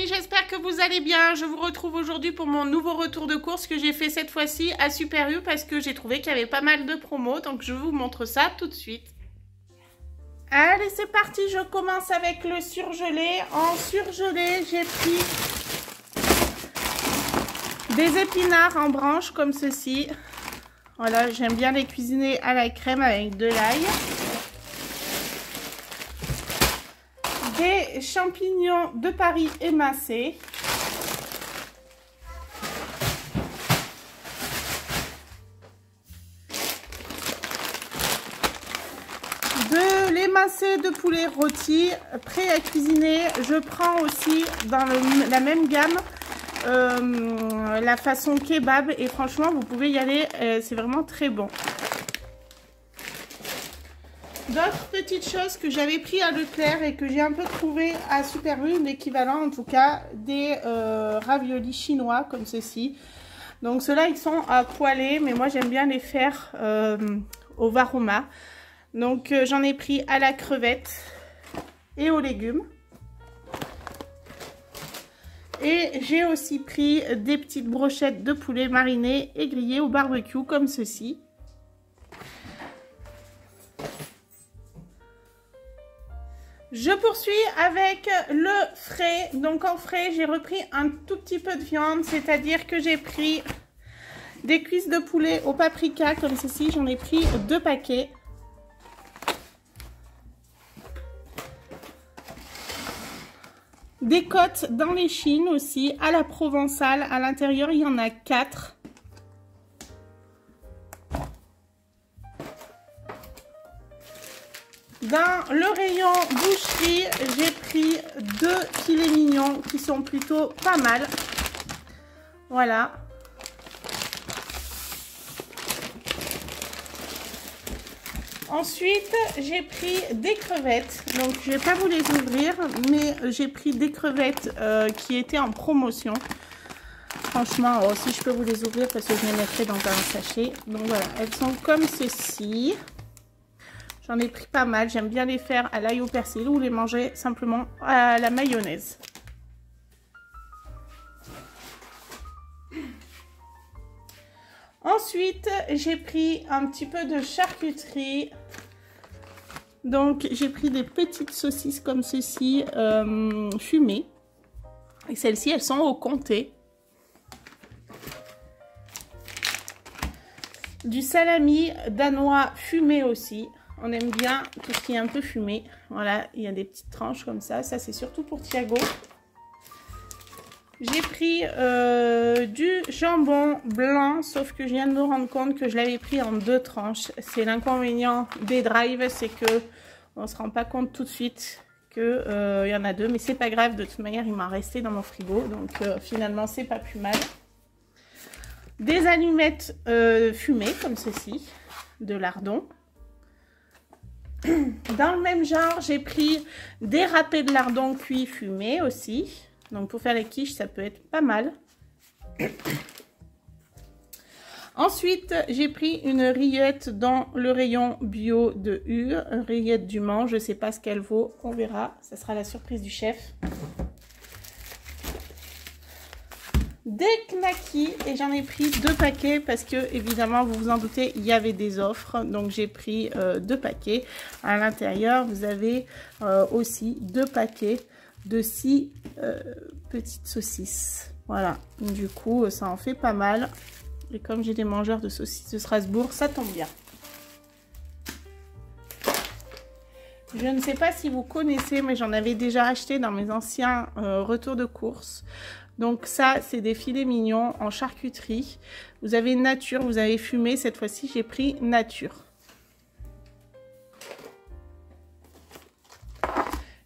j'espère que vous allez bien. Je vous retrouve aujourd'hui pour mon nouveau retour de course que j'ai fait cette fois-ci à Super U parce que j'ai trouvé qu'il y avait pas mal de promos. Donc je vous montre ça tout de suite. Allez, c'est parti, je commence avec le surgelé. En surgelé, j'ai pris des épinards en branches comme ceci. Voilà, j'aime bien les cuisiner à la crème avec de l'ail. Des champignons de Paris émincés. De l'émincé de poulet rôti prêt à cuisiner. Je prends aussi dans la même gamme la façon kebab et franchement vous pouvez y aller, c'est vraiment très bon. D'autres petites choses que j'avais pris à Leclerc et que j'ai un peu trouvé à Super U, l'équivalent en tout cas des raviolis chinois comme ceci. Donc ceux-là ils sont à poêler mais moi j'aime bien les faire au varoma. Donc j'en ai pris à la crevette et aux légumes. Et j'ai aussi pris des petites brochettes de poulet marinées et grillées au barbecue comme ceci. Je poursuis avec le frais. Donc en frais, j'ai repris un tout petit peu de viande, c'est-à-dire que j'ai pris des cuisses de poulet au paprika comme ceci. J'en ai pris 2 paquets. Des côtes dans l'échine aussi, à la provençale. À l'intérieur, il y en a 4. Dans le rayon boucherie, j'ai pris 2 filets mignons qui sont plutôt pas mal. Voilà. Ensuite, j'ai pris des crevettes. Donc, je vais pas vous les ouvrir, mais j'ai pris des crevettes qui étaient en promotion. Franchement, oh, si je peux vous les ouvrir parce que je les mettrai dans un sachet. Donc voilà, elles sont comme ceci. J'en ai pris pas mal. J'aime bien les faire à l'ail au persil ou les manger simplement à la mayonnaise. Ensuite, j'ai pris un petit peu de charcuterie. Donc, j'ai pris des petites saucisses comme ceci, fumées. Et celles-ci, elles sont au comté. Du salami danois fumé aussi. On aime bien tout ce qui est un peu fumé. Voilà, il y a des petites tranches comme ça. Ça, c'est surtout pour Thiago. J'ai pris du jambon blanc, sauf que je viens de me rendre compte que je l'avais pris en 2 tranches. C'est l'inconvénient des drives, c'est que on ne se rend pas compte tout de suite qu'il y en a 2. Mais c'est pas grave, de toute manière, il m'a resté dans mon frigo. Donc finalement, c'est pas plus mal. Des allumettes fumées, comme ceci, de lardon. Dans le même genre, j'ai pris des râpés de lardon cuits fumés aussi. Donc pour faire les quiches, ça peut être pas mal. Ensuite, j'ai pris une rillette dans le rayon bio de U. Une rillette du Mans, je ne sais pas ce qu'elle vaut, on verra. Ça sera la surprise du chef. Des knackis et j'en ai pris 2 paquets parce que évidemment vous vous en doutez il y avait des offres, donc j'ai pris 2 paquets. À l'intérieur vous avez aussi 2 paquets de 6 petites saucisses. Voilà, du coup ça en fait pas mal et comme j'ai des mangeurs de saucisses de Strasbourg, ça tombe bien. Je ne sais pas si vous connaissez, mais j'en avais déjà acheté dans mes anciens retours de course. Donc ça, c'est des filets mignons en charcuterie. Vous avez nature, vous avez fumé. Cette fois-ci, j'ai pris nature.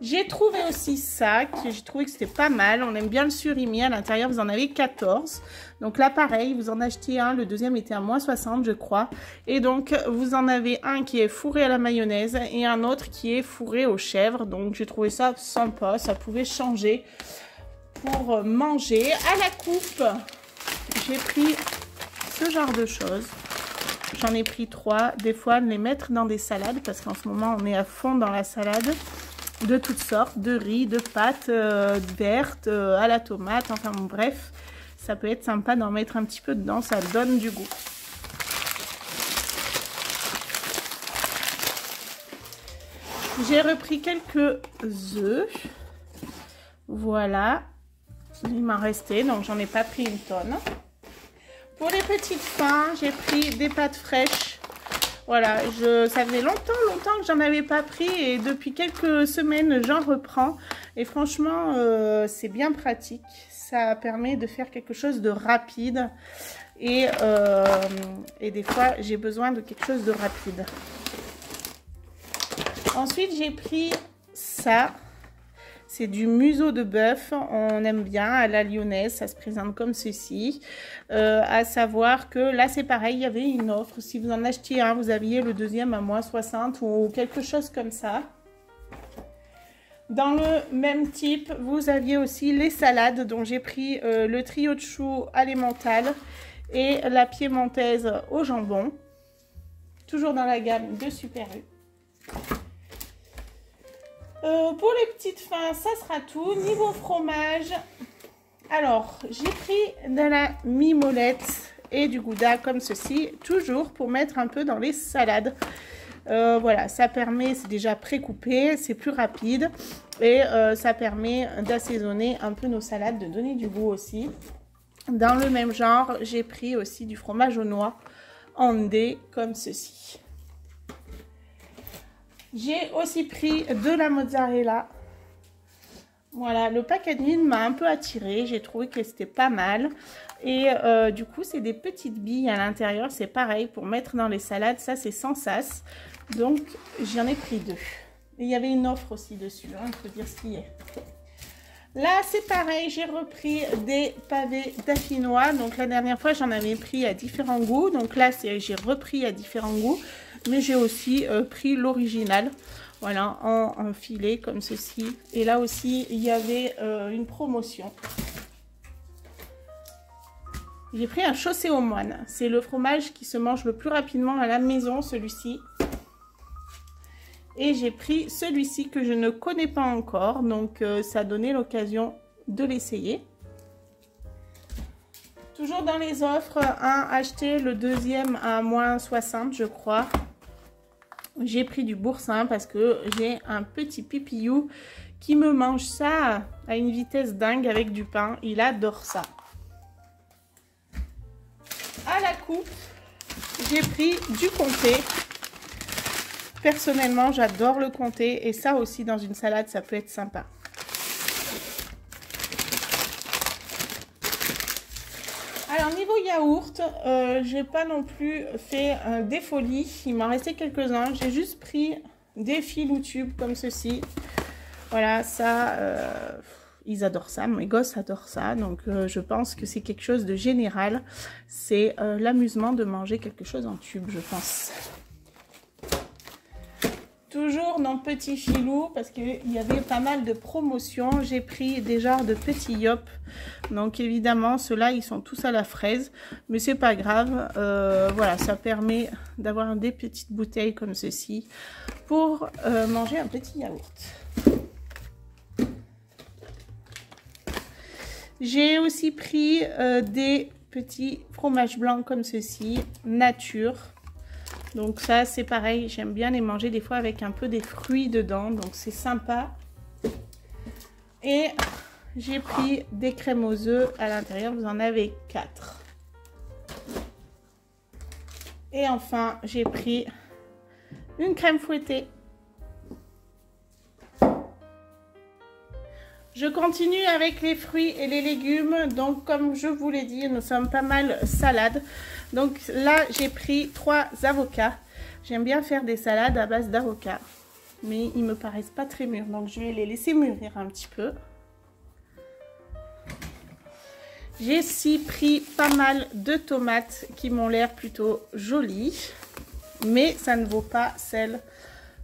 J'ai trouvé aussi ça, que j'ai trouvé que c'était pas mal. On aime bien le surimi. À l'intérieur, vous en avez 14. Donc là, pareil, vous en achetez un. Le deuxième était à moins 60, je crois. Et donc, vous en avez un qui est fourré à la mayonnaise et un autre qui est fourré aux chèvres. Donc, j'ai trouvé ça sympa. Ça pouvait changer pour manger. À la coupe, j'ai pris ce genre de choses. J'en ai pris 3. Des fois, les mettre dans des salades parce qu'en ce moment, on est à fond dans la salade. de toutes sortes, de riz, de pâtes vertes, à la tomate, enfin bon, bref, ça peut être sympa d'en mettre un petit peu dedans, ça donne du goût. J'ai repris quelques œufs, voilà, il m'en restait, donc j'en ai pas pris une tonne. Pour les petites fins, j'ai pris des pâtes fraîches. Voilà, ça faisait longtemps que j'en avais pas pris et depuis quelques semaines, j'en reprends. Et franchement, c'est bien pratique. Ça permet de faire quelque chose de rapide. Et des fois, j'ai besoin de quelque chose de rapide. Ensuite, j'ai pris ça. C'est du museau de bœuf, on aime bien à la lyonnaise, ça se présente comme ceci. À savoir que là c'est pareil, il y avait une offre, si vous en achetiez un, vous aviez le deuxième à moins 60 ou quelque chose comme ça. Dans le même type, vous aviez aussi les salades, dont j'ai pris le trio de choux à l'emmental et la piémontaise au jambon. Toujours dans la gamme de Super U. Pour les petites fins, ça sera tout. Niveau fromage, alors j'ai pris de la mimolette et du gouda comme ceci, toujours pour mettre un peu dans les salades. Voilà, ça permet, c'est déjà pré-coupé, c'est plus rapide et ça permet d'assaisonner un peu nos salades, de donner du goût aussi. Dans le même genre, j'ai pris aussi du fromage aux noix en dés comme ceci. J'ai aussi pris de la mozzarella. Voilà, le packaging m'a un peu attiré. J'ai trouvé que c'était pas mal. Et du coup, c'est des petites billes à l'intérieur. C'est pareil pour mettre dans les salades. Ça, c'est sans sas. Donc, j'en ai pris 2. Et il y avait une offre aussi dessus. Hein, il faut dire ce qu'il y a. Là, c'est pareil. J'ai repris des pavés d'affinois. Donc, la dernière fois, j'en avais pris à différents goûts. Donc là, j'ai repris à différents goûts. Mais j'ai aussi pris l'original, voilà, en filet comme ceci. Et là aussi, il y avait une promotion. J'ai pris un chaussé aux moines. C'est le fromage qui se mange le plus rapidement à la maison, celui-ci. Et j'ai pris celui-ci que je ne connais pas encore. Donc, ça a donné l'occasion de l'essayer. Toujours dans les offres, un acheté, le deuxième à moins 60, je crois. J'ai pris du boursin parce que j'ai un petit pipillou qui me mange ça à une vitesse dingue avec du pain. Il adore ça. À la coupe, j'ai pris du comté. Personnellement, j'adore le comté et ça aussi dans une salade, ça peut être sympa. Alors niveau yaourt, j'ai pas non plus fait des folies, il m'en restait quelques-uns. J'ai juste pris des fils ou tubes comme ceci. Voilà, ça, ils adorent ça, mes gosses adorent ça. Donc je pense que c'est quelque chose de général. C'est l'amusement de manger quelque chose en tube, je pense. Toujours dans petit filou parce qu'il y avait pas mal de promotions. J'ai pris des genres de petits yop. Donc évidemment ceux-là ils sont tous à la fraise. Mais c'est pas grave. Voilà, ça permet d'avoir des petites bouteilles comme ceci. Pour manger un petit yaourt. J'ai aussi pris des petits fromages blancs comme ceci. Nature. Donc ça c'est pareil, j'aime bien les manger des fois avec un peu des fruits dedans, donc c'est sympa. Et j'ai pris des crèmes aux œufs, à l'intérieur vous en avez 4. Et enfin j'ai pris une crème fouettée. Je continue avec les fruits et les légumes. Donc comme je vous l'ai dit, nous sommes pas mal salade. Donc là j'ai pris 3 avocats. J'aime bien faire des salades à base d'avocats. Mais ils me paraissent pas très mûrs. Donc je vais les laisser mûrir un petit peu. J'ai aussi pris pas mal de tomates qui m'ont l'air plutôt jolies. Mais ça ne vaut pas celles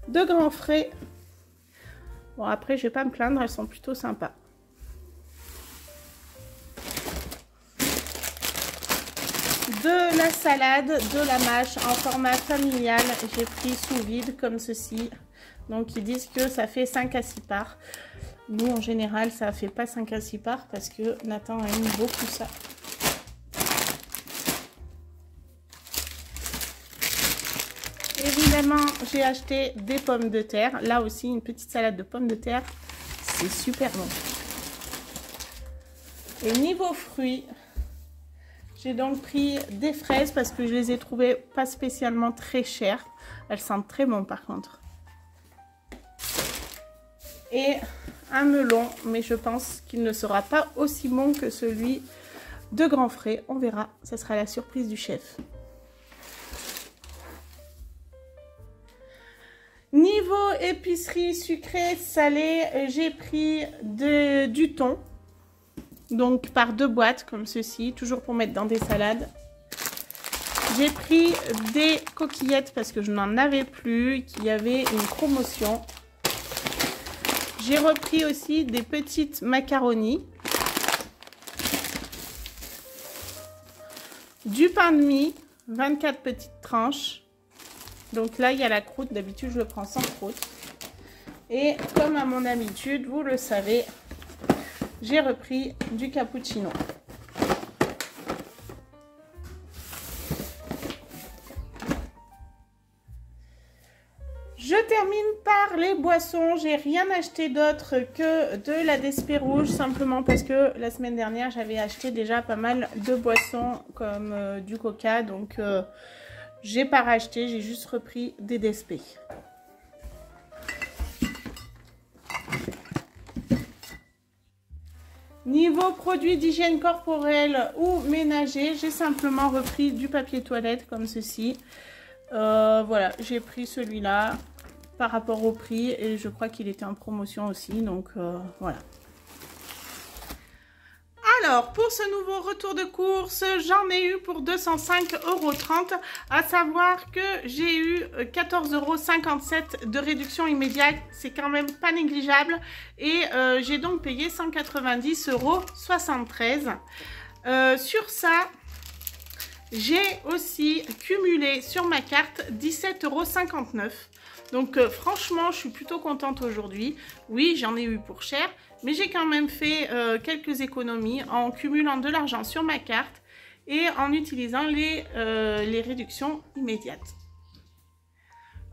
de Grand Frais. Bon, après, je vais pas me plaindre, elles sont plutôt sympas. De la salade, de la mâche en format familial. J'ai pris sous vide comme ceci. Donc ils disent que ça fait 5 à 6 parts. Nous en général ça fait pas 5 à 6 parts parce que Nathan aime beaucoup ça. Évidemment j'ai acheté des pommes de terre. Là aussi une petite salade de pommes de terre. C'est super bon. Et niveau fruits, j'ai donc pris des fraises parce que je les ai trouvées pas spécialement très chères. Elles sentent très bon par contre. Et un melon, mais je pense qu'il ne sera pas aussi bon que celui de Grand Frais. On verra, ça sera la surprise du chef. Niveau épicerie sucrée, salée, j'ai pris du thon. Donc par 2 boîtes comme ceci, toujours pour mettre dans des salades. J'ai pris des coquillettes parce que je n'en avais plus, qu'il y avait une promotion. J'ai repris aussi des petites macaronis. Du pain de mie, 24 petites tranches. Donc là, il y a la croûte. D'habitude, je le prends sans croûte. Et comme à mon habitude, vous le savez, j'ai repris du cappuccino. Je termine par les boissons. J'ai rien acheté d'autre que de la DSP rouge, simplement parce que la semaine dernière, j'avais acheté déjà pas mal de boissons comme du coca. Donc, j'ai pas racheté, j'ai juste repris des DSP. Niveau produits d'hygiène corporelle ou ménager, j'ai simplement repris du papier toilette comme ceci. Voilà, j'ai pris celui-là par rapport au prix et je crois qu'il était en promotion aussi, donc voilà. Alors, pour ce nouveau retour de course, j'en ai eu pour 205,30 €, à savoir que j'ai eu 14,57 € de réduction immédiate, c'est quand même pas négligeable, et j'ai donc payé 190,73 €. Sur ça, j'ai aussi cumulé sur ma carte 17,59 €. Donc franchement, je suis plutôt contente aujourd'hui. Oui, j'en ai eu pour cher, mais j'ai quand même fait quelques économies en cumulant de l'argent sur ma carte et en utilisant les réductions immédiates.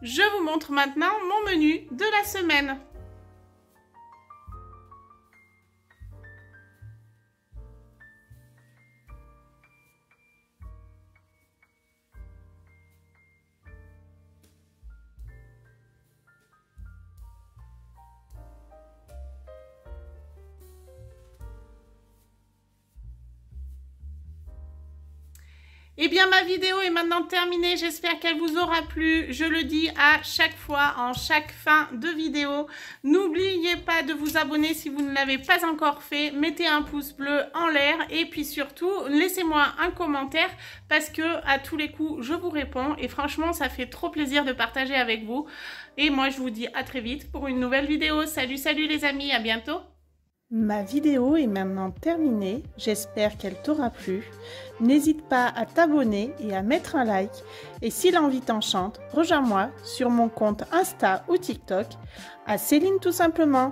Je vous montre maintenant mon menu de la semaine. Eh bien, ma vidéo est maintenant terminée. J'espère qu'elle vous aura plu. Je le dis à chaque fois, en chaque fin de vidéo. N'oubliez pas de vous abonner si vous ne l'avez pas encore fait. Mettez un pouce bleu en l'air et puis surtout, laissez-moi un commentaire parce que à tous les coups, je vous réponds. Et franchement, ça fait trop plaisir de partager avec vous. Et moi, je vous dis à très vite pour une nouvelle vidéo. Salut, salut les amis, à bientôt. Ma vidéo est maintenant terminée, j'espère qu'elle t'aura plu. N'hésite pas à t'abonner et à mettre un like. Et si l'envie t'enchante, rejoins-moi sur mon compte Insta ou TikTok à Céline tout simplement.